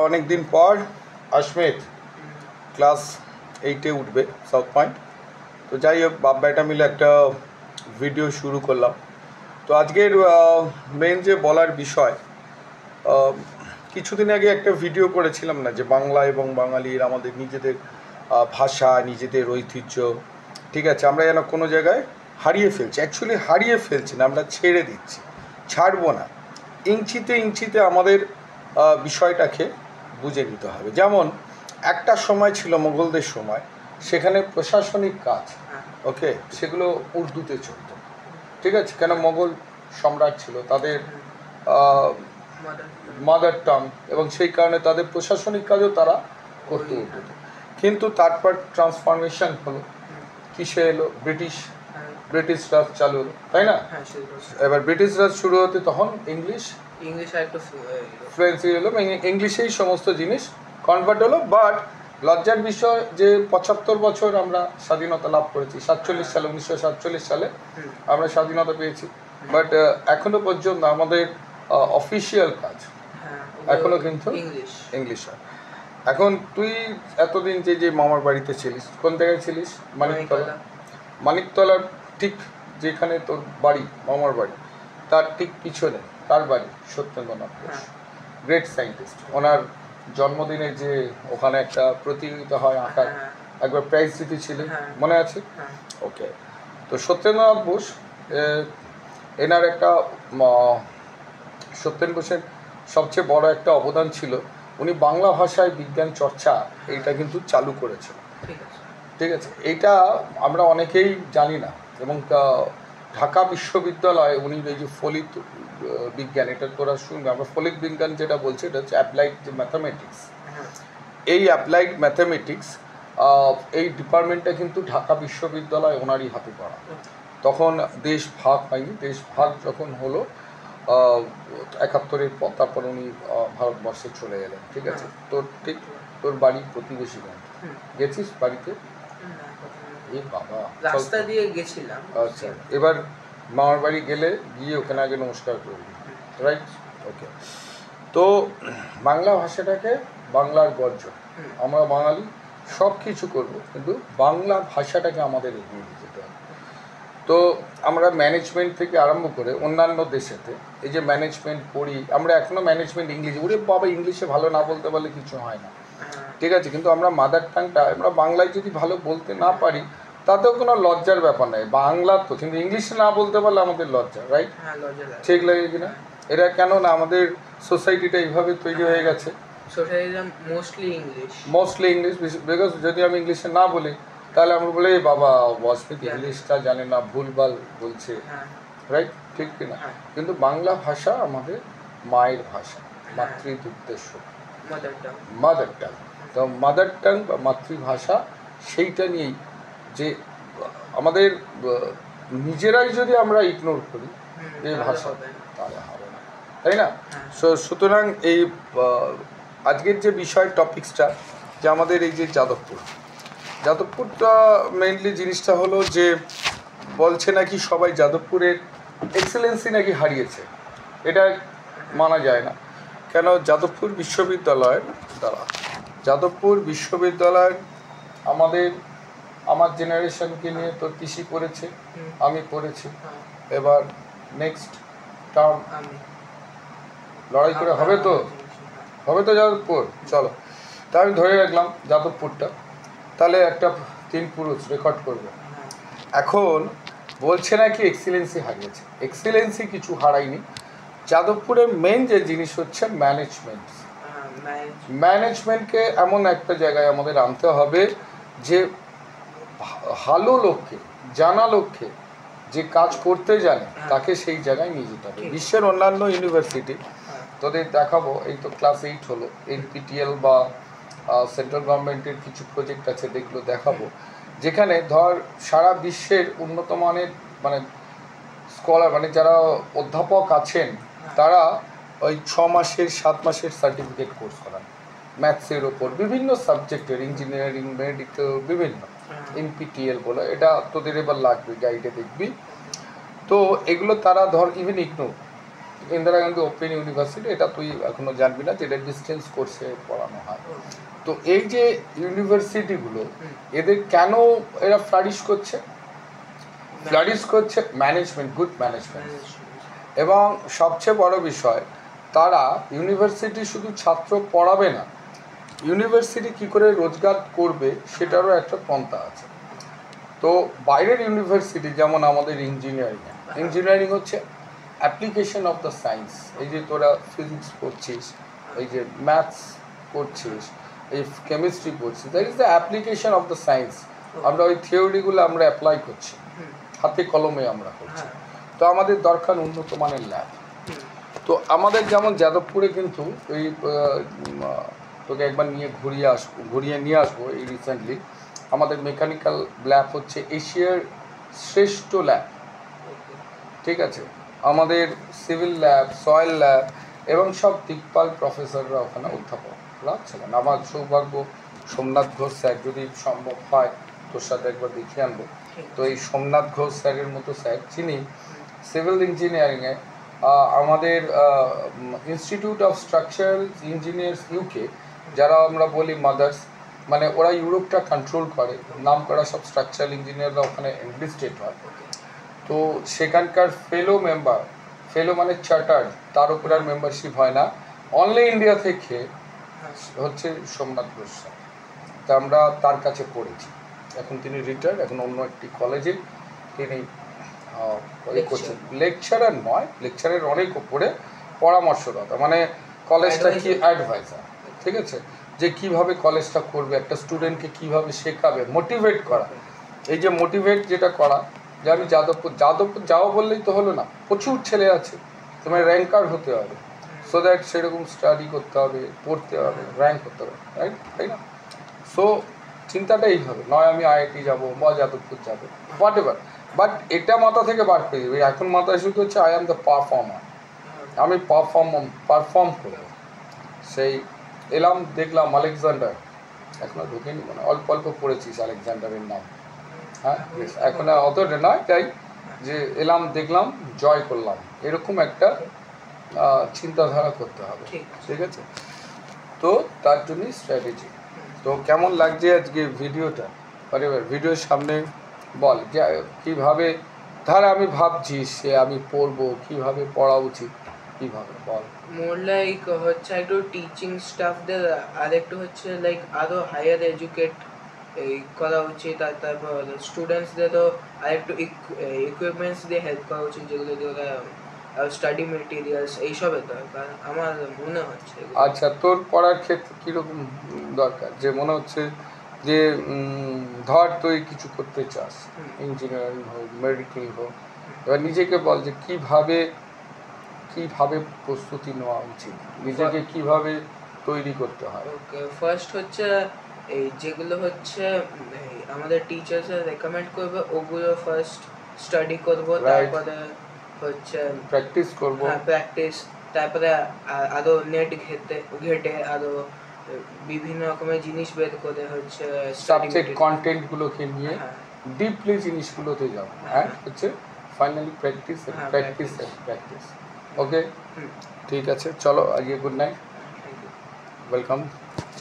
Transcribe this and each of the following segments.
অনেক দিন পর আশমিত ক্লাস 8-এ উঠবে সাউথ পয়েন্ট। তো যাই হোক, বাপ বেটা মিলে একটা ভিডিও শুরু করলাম। তো আজকের মেন যে বলার বিষয়, কিছুদিন আগে একটা ভিডিও করেছিলাম না, যে বাংলা এবং বাঙালির আমাদের নিজেদের ভাষা, নিজেদের ঐতিহ্য, ঠিক আছে, আমরা যেন কোনো জায়গায় হারিয়ে ফেলছি। অ্যাকচুয়ালি হারিয়ে ফেলছি না, আমরা ছেড়ে দিচ্ছি, ছাড়বো না। ইঞ্চিতে ইঞ্চিতে আমাদের বিষয়টাকে বুঝে নিতে হবে। যেমন একটা সময় ছিল মোগলদের সময়, সেখানে প্রশাসনিক কাজ, ওকে, সেগুলো উর্দুতে চলত, ঠিক আছে। কেন? মোগল সম্রাট ছিল, তাদের মাদার টাং, এবং সেই কারণে তাদের প্রশাসনিক কাজও তারা করতে উর্দুতে। কিন্তু তারপর ট্রান্সফরমেশন হলো, কিসে এলো? ব্রিটিশ রাজ চালু হলো, তাই না? এবার ব্রিটিশ রাজ শুরু হতে তখন ইংলিশ আর একটু ফ্লুয়েন্সি হলো, ইংলিশেই সমস্ত জিনিস কনভার্ট হলো। বাট লজ্জার বিষয় যে 75 বছর আমরা স্বাধীনতা লাভ করেছি, 1947 সালে আমরা স্বাধীনতা পেয়েছি, বাট এখনো পর্যন্ত আমাদের অফিসিয়াল কাজ এখনো কিন্তু ইংলিশ হয়। এখন তুই এতদিন যে মামার বাড়িতে ছিলিস, কোন জায়গায় ছিলিস? মানিকতলার ঠিক যেখানে তোর বাড়ি, মামার বাড়ি, তার ঠিক পিছনে তার বাড়ি সত্যেন্দ্রনাথ বোস, গ্রেট সায়েন্টিস্ট। ওনার জন্মদিনে যে ওখানে একটা প্রতিযোগিতা হয় আঁকার, একবার প্রাইজ জিতেছিল, মনে আছে? ওকে। তো সত্যেন্দ্রনাথ বোস, এনার একটা সত্যেন বোসের সবচেয়ে বড় একটা অবদান ছিল, উনি বাংলা ভাষায় বিজ্ঞান চর্চা এইটা কিন্তু চালু করেছিল, ঠিক আছে। এইটা আমরা অনেকেই জানি না। এবং ঢাকা বিশ্ববিদ্যালয়ে উনি এই যে ফলিত বিজ্ঞান, এটা তোরা শুনবে, আমরা ফলিত বিজ্ঞান যেটা বলছি, এটা হচ্ছে অ্যাপ্লাইড ম্যাথামেটিক্স। এই অ্যাপ্লাইড ম্যাথামেটিক্স এই ডিপার্টমেন্টটা কিন্তু ঢাকা বিশ্ববিদ্যালয় ওনারই হাতে পড়া। তখন দেশ ভাগ হয়নি, দেশ ভাগ যখন হলো 71-এর পর, তারপর উনি ভারতবর্ষে চলে এলেন, ঠিক আছে। তোর বাড়ির প্রতিবেশী গেছিস বাড়িতে? এই বাবা, রাস্তা দিয়ে গেছিলাম। আচ্ছা, এবার মামার বাড়ি গেলে গিয়ে ওখানে আগে নমস্কার করবি, রাইট? ওকে। তো বাংলা ভাষাটাকে, বাংলার গর্জন, আমরা বাঙালি সব কিছু করবো, কিন্তু বাংলা ভাষাটাকে আমাদের এগিয়ে নিয়ে যেতে হবে। তো আমরা ম্যানেজমেন্ট থেকে আরম্ভ করে অন্যান্য দেশেতে এই যে ম্যানেজমেন্ট পড়ি, আমরা এখনও ম্যানেজমেন্ট ইংলিশে, ওরে বাবা, ইংলিশে ভালো না বলতে পারলে কিছু হয় না, ঠিক আছে। কিন্তু আমরা মাদার টাংটা, আমরা বাংলায় যদি ভালো বলতে না পারি, তাতেও কোনো লজ্জার ব্যাপার নাই, বাংলা তো। কিন্তু ইংলিশে না বলতে পারলে আমাদের লজ্জা, রাইট? ঠিক লাগে কিনা? এটা কেন না আমাদের সোসাইটিটা এইভাবে তৈরি হয়ে গেছে, মোস্টলি ইংলিশ। বিকজ যদি আমি ইংলিশে না বলি, তাহলে আমরা বলে বাবা ওয়াসফিক ইংলিশটা জানে না, ভুলভাল বলছে, রাইট? ঠিক কিনা? কিন্তু বাংলা ভাষা আমাদের মায়ের ভাষা, মাতৃদুগ্ধেস্ব, মাদার টাং। তো মাদার টাং বা মাতৃভাষা, সেইটা নিয়েই যে আমাদের নিজেরাই যদি আমরা ইগনোর করি এই ভাষা, তাহলে হবে না, তাই না? সুতরাং এই আজকের যে বিষয় টপিক্সটা, যে আমাদের এই যে যাদবপুরটা মেইনলি জিনিসটা হলো যে বলছে নাকি সবাই যাদবপুরের এক্সেলেন্সি নাকি হারিয়েছে। এটা মানা যায় না। কেন? যাদবপুর বিশ্ববিদ্যালয় আমার জেনারেশনকে নিয়ে তো কৃষি পড়েছে, আমি পড়েছি। এবার নেক্সট টার্ম লড়াই করে হবে তো যাদবপুর, চলো। তা আমি ধরে রাখলাম যাদবপুরটা, তাহলে একটা 3 পুরুষ রেকর্ড করবে। এখন বলছে নাকি এক্সিলেন্সি হারিয়েছে। এক্সিলেন্সি কিছু হারায়নি। যাদবপুরের মেন যে জিনিস হচ্ছে ম্যানেজমেন্টকে এমন একটা জায়গায় আমাদের আনতে হবে যে ভালো লোককে, জানা লোককে, যে কাজ করতে জানে, তাকে সেই জায়গায় নিয়ে যেতে হবে। বিশ্বের অন্যান্য ইউনিভার্সিটি তোদের দেখাবো, এই তো ক্লাস 8 হলো, NPTEL বা সেন্ট্রাল গভর্নমেন্টের কিছু প্রজেক্ট আছে, দেখলো দেখাবো, যেখানে ধর সারা বিশ্বের উন্নত মানের মানে স্কলার, মানে যারা অধ্যাপক আছেন, তারা ওই 6 মাসের 7 মাসের সার্টিফিকেট কোর্স করান ম্যাথসের ওপর, বিভিন্ন সাবজেক্টের, ইঞ্জিনিয়ারিং, মেডিকেল, বিভিন্ন। NPTEL বলে, এটা তোদের এবার লাগবে, গাইডে দেখবি। তো এগুলো তারা ধর even ignore, Indira Gandhi open university, এটা তুই এখনো জানবি না, যেটা ডিস্টেন্স কোর্সে পড়ানো হয়। তো এই যে ইউনিভার্সিটিগুলো, এদের কেন এরা ফ্লারিশ করছে? ফ্লারিশ করছে ম্যানেজমেন্ট, গুড ম্যানেজমেন্ট। এবং সবচেয়ে বড় বিষয়, তারা ইউনিভার্সিটি শুধু ছাত্র পড়াবে না, ইউনিভার্সিটি কী করে রোজগার করবে সেটারও একটা পন্থা আছে। তো বাইরের ইউনিভার্সিটি যেমন আমাদের ইঞ্জিনিয়ারিং হচ্ছে অ্যাপ্লিকেশন অফ দ্য সায়েন্স। এই যে তোরা ফিজিক্স পড়ছিস, এই যে ম্যাথস পড়ছিস, এই কেমিস্ট্রি পড়ছিস, that is the application of the science. আমরা ওই থিওরিগুলো আমরা অ্যাপ্লাই করছি, হাতে কলমে আমরা করছি। তো আমাদের দরকার উন্নত মানের ল্যাব। তো আমাদের যেমন যাদবপুরে কিন্তু এই তোকে একবার ঘুরিয়ে নিয়ে আসবো এই রিসেন্টলি, আমাদের মেকানিক্যাল ল্যাব হচ্ছে এশিয়ার শ্রেষ্ঠ ল্যাব, ঠিক আছে। আমাদের সিভিল ল্যাব, সয়েল ল্যাব এবং সব দিকপাল প্রফেসররা ওখানে অধ্যাপকরা ছিলেন। আমার সৌভাগ্য সোমনাথ ঘোষ স্যার, যদি সম্ভব হয় তোর সাথে একবার দেখিয়ে আনবো। তো এই সোমনাথ ঘোষ স্যারের মতো স্যার, যিনি সিভিল ইঞ্জিনিয়ারিংয়ে আমাদের institute of structural engineers UK, যারা আমরা বলি মাদার্স, মানে ওরা ইউরোপটা কন্ট্রোল করে, নাম করা সব স্ট্রাকচারাল ইঞ্জিনিয়াররা ওখানে এনলিস্টেড হয়। তো সেখানকার ফেলো মানে চার্টার্ড, তার উপর আর মেম্বারশিপ হয় না, অনলি ইন্ডিয়া থেকে হচ্ছে সোমনাথ ঘোষ স্যার। তা আমরা তার কাছে পড়েছি, এখন তিনি রিটায়ার্ড, এখন অন্য একটি কলেজে তিনি করছেন। লেকচারার নয়, লেকচারের অনেক উপরে পরামর্শদাতা, মানে কলেজটা কি অ্যাডভাইজার, ঠিক আছে, যে কিভাবে কলেজটা করবে, একটা স্টুডেন্টকে কিভাবে শেখাবে, মোটিভেট করা। এই যে মোটিভেট যেটা করা, যে আমি যাদবপুর যাও বললেই তো হলো না, প্রচুর ছেলে আছে, তোমার র্যাঙ্কার হতে হবে, সো দ্যাট সেরকম স্টাডি করতে হবে, পড়তে হবে, র্যাঙ্ক করতে হবে, রাইট, তাই না? সো চিন্তাটা এইভাবে নয় আমি আইআইটি যাবো বা যাদবপুর যাবো, হোয়াট এভার, বাট এটা মাথা থেকে বার করে দেবে। এখন মাথায় শুধু হচ্ছে আই অ্যাম দ্য পারফর্মার, আমি পারফর্ম করবো। সেই এলাম, দেখলাম আলেকজান্ডার, এখনো ঢুকেনি, মানে অল্প অল্প পড়েছিস আলেকজান্ডারের নাম, হ্যাঁ, এখন অতটা নয়, তাই যে এলাম দেখলাম জয় করলাম, এরকম একটা চিন্তাধারা করতে হবে, ঠিক আছে। তো তার জন্যই স্ট্র্যাটেজি। তো কেমন লাগছে আজকে ভিডিওটা, ভিডিওর সামনে বল যে কীভাবে, ধর আমি ভাবছি সে আমি পড়বো, কীভাবে পড়া উচিত, কীভাবে বল। মোর লাইক হচ্ছে একটু টিচিং স্টাফদের আর একটু হচ্ছে লাইক আরও হায়ার এডুকেট এই করা উচিত, আর তারপর স্টুডেন্টসদেরও আর একটু ইকুইপমেন্টস দিয়ে হেল্প করা উচিত, যেগুলো দিয়ে ওরা স্টাডি মেটেরিয়ালস এইসবের দরকার আমার মনে হচ্ছে। আচ্ছা, তোর পড়ার ক্ষেত্রে কীরকম দরকার, যে মনে হচ্ছে যে ধর তুই কিছু করতে চাস, ইঞ্জিনিয়ারিং হোক, মেডিকেল হোক, এবার নিজেকে বল যে কীভাবে প্রস্তুতি নেওয়া উচিত, নিজেকে কিভাবে তৈরি করতে হয়। ওকে, ফার্স্ট হচ্ছে এই যেগুলো হচ্ছে আমাদের টিচার্সরা রেকমেন্ড করবে ওগুলো ফার্স্ট স্টাডি করবো, তারপরে হচ্ছে প্র্যাকটিস করবো, প্র্যাকটিস, তারপরে আরও নেট ঘেটে আরও বিভিন্ন রকমের জিনিস বের করে হচ্ছে সাবজেক্ট কন্টেন্টগুলোকে নিয়ে ডিপলি জিনিসগুলোতে যাবো, হ্যাঁ, হচ্ছে ফাইনালি প্র্যাকটিস। ওকে, ঠিক আছে, চলো আজকে গুড নাইট, ওয়েলকাম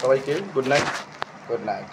সবাইকে, গুড নাইট।